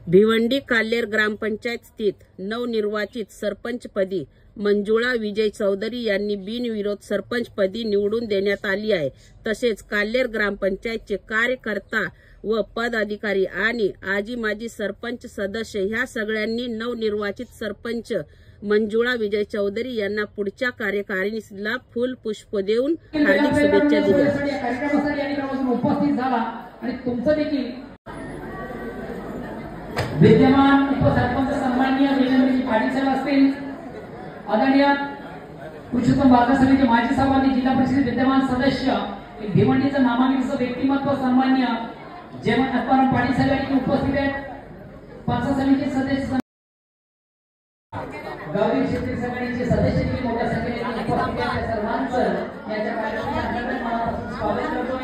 भिवंडी काल्हेर ग्रामपंचायत स्थित नवनिर्वाचित सरपंचपदी मंजुळा विजय चौधरी यांनी बिनविरोध सरपंचपदी निवडून देण्यात आली आहे। तसेच काल्हेर ग्रामपंचायतचे कार्यकर्ता व पदाधिकारी आणि आजी माजी सरपंच सदस्य ह्या सगळ्यांनी नवनिर्वाचित सरपंच मंजुळा विजय चौधरी यांना पुढच्या कार्यकारिणीला फूल पुष्प देऊन हार्दिक शुभेच्छा दिल्या। विद्यमान उपसरपंच सन्माननीय नीलमणी पाटील साहेब असतील, आदरणीय पुरुषोत्तम बाजार समिती माजी सभापती जिल्हा परिषद विद्यमान सदस्य भिवंडीचं नामांकित व्यक्तिमत्व सन्माननीय जयवंत अप्पाराव पाटील साहेब उपस्थित आहेत। पंचायत समिती सदस्य गावरी क्षेत्रीय समितीचे सदस्य मोठ्या संख्येने उपस्थित आहेत। सर्वांचं याच्या कार्यक्रमात मनापासून स्वागत करतोय।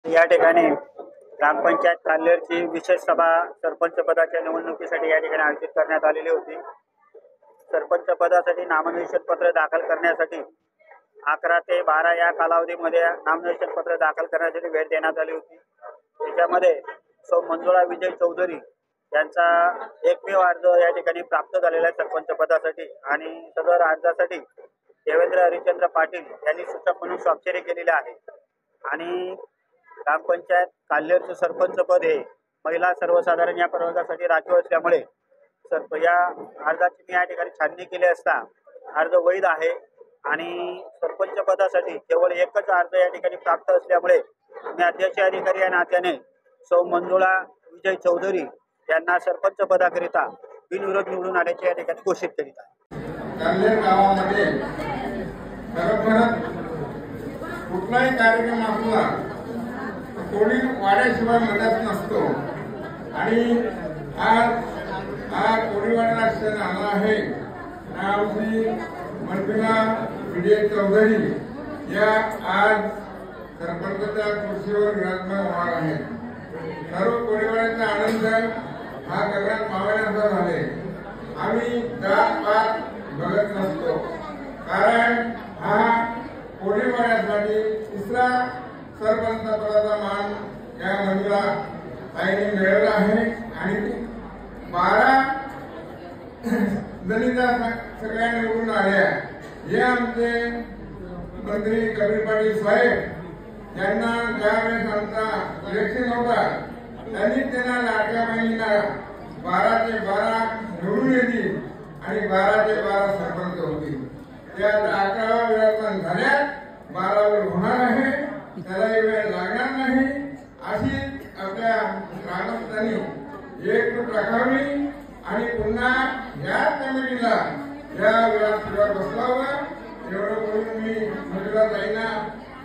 या ठिकाणी ग्रामपंचायत काल्हेरची विशेष सभा सरपंच पदाच्या निवडणुकीसाठी या ठिकाणी आयोजित करण्यात आलेली होती। सरपंच पदासाठी नामनिर्देशन पत्र दाखल करण्यासाठी 11 ते 12 या कालावधीमध्ये नामनिर्देशन पत्र दाखल करण्यासाठी वेळ देण्यात आली होती। त्याच्यामध्ये सौ मंजुळा विजय चौधरी यांचा एकमेव अर्ज या ठिकाणी प्राप्त झालेला आहे सरपंच पदासाठी आणि सदर अर्जासाठी देवेंद्र हरिश्चंद्र पाटील यांनी सूचक म्हणून स्वाक्षरी केलेली आहे। आणि ग्रामपंचायत काल्हेरचे सरपंच पद हे महिला सर्वसाधारण या प्रवर्गासाठी राखीव असल्यामुळे या अर्जाची मी या ठिकाणी छाननी केली असता अर्ज वैध आहे आणि सरपंच पदासाठी केवळ एकच अर्ज या ठिकाणी प्राप्त असल्यामुळे मी अध्यक्ष अधिकारी या नात्याने सौ मंजुळा विजय चौधरी यांना सरपंच पदाकरिता बिनविरोध निवडून आल्याचे या ठिकाणी घोषित करीत आहे। काल्हेर गावामध्ये कुठलाही कार्यक्रम असला कोणी वाड्याशिवाय मदत नसतो आणि हा कोळीवाडा सण आला आहे। नावची मंजुळा विजय चौधरी या आज सरपंचाच्या खुर्चीवर विराजमान होणार आहे। सर्व कोळीवाड्याचा आनंद हा गगनात मावण्याचा झाले। आम्ही जात पात बघत नसतो कारण हा कोळीवाड्यासाठी तिसरा सरपंच पदाचा मान या मंजुळा ताईने मिळवला आहे आणि 12 जणींना सगळ्या निवडून आल्या। हे आमचे मंत्री कबीर पाटील साहेब यांना ज्यावेळेस आमचा इलेक्शन होता त्यांनी त्यांना लाडक्या बहिणीला 12 ते 12 निवडून येतील आणि 12 ते 12 सरपंच होतील। त्या 11व्या विराजमान झाल्या 12वर होणार आहे, त्यालाही वेळ लागणार नाही। अशी आपल्या ग्रामस्थांनी एकजूट राखावी आणि पुन्हा या कमिटीला या व्यासपीठावर बसवावं एवढं बोलून मी मंजुळा ताईंना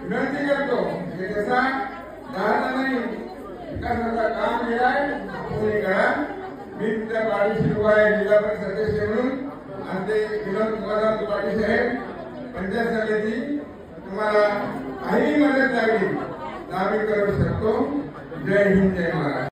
विनंती करतो की जसा झाला नाही विकासाचा काम केलाय तुम्ही करा। मी तुमच्या पाठीशी उभा आहे जिल्हा परिषद सदस्य म्हणून आणि ते विनोद कुमार पाटील साहेब पंचायत समिती तुम्हाला काही मदत लागली आम्ही करू शकतो। जय हिंद जय महाराष्ट्र।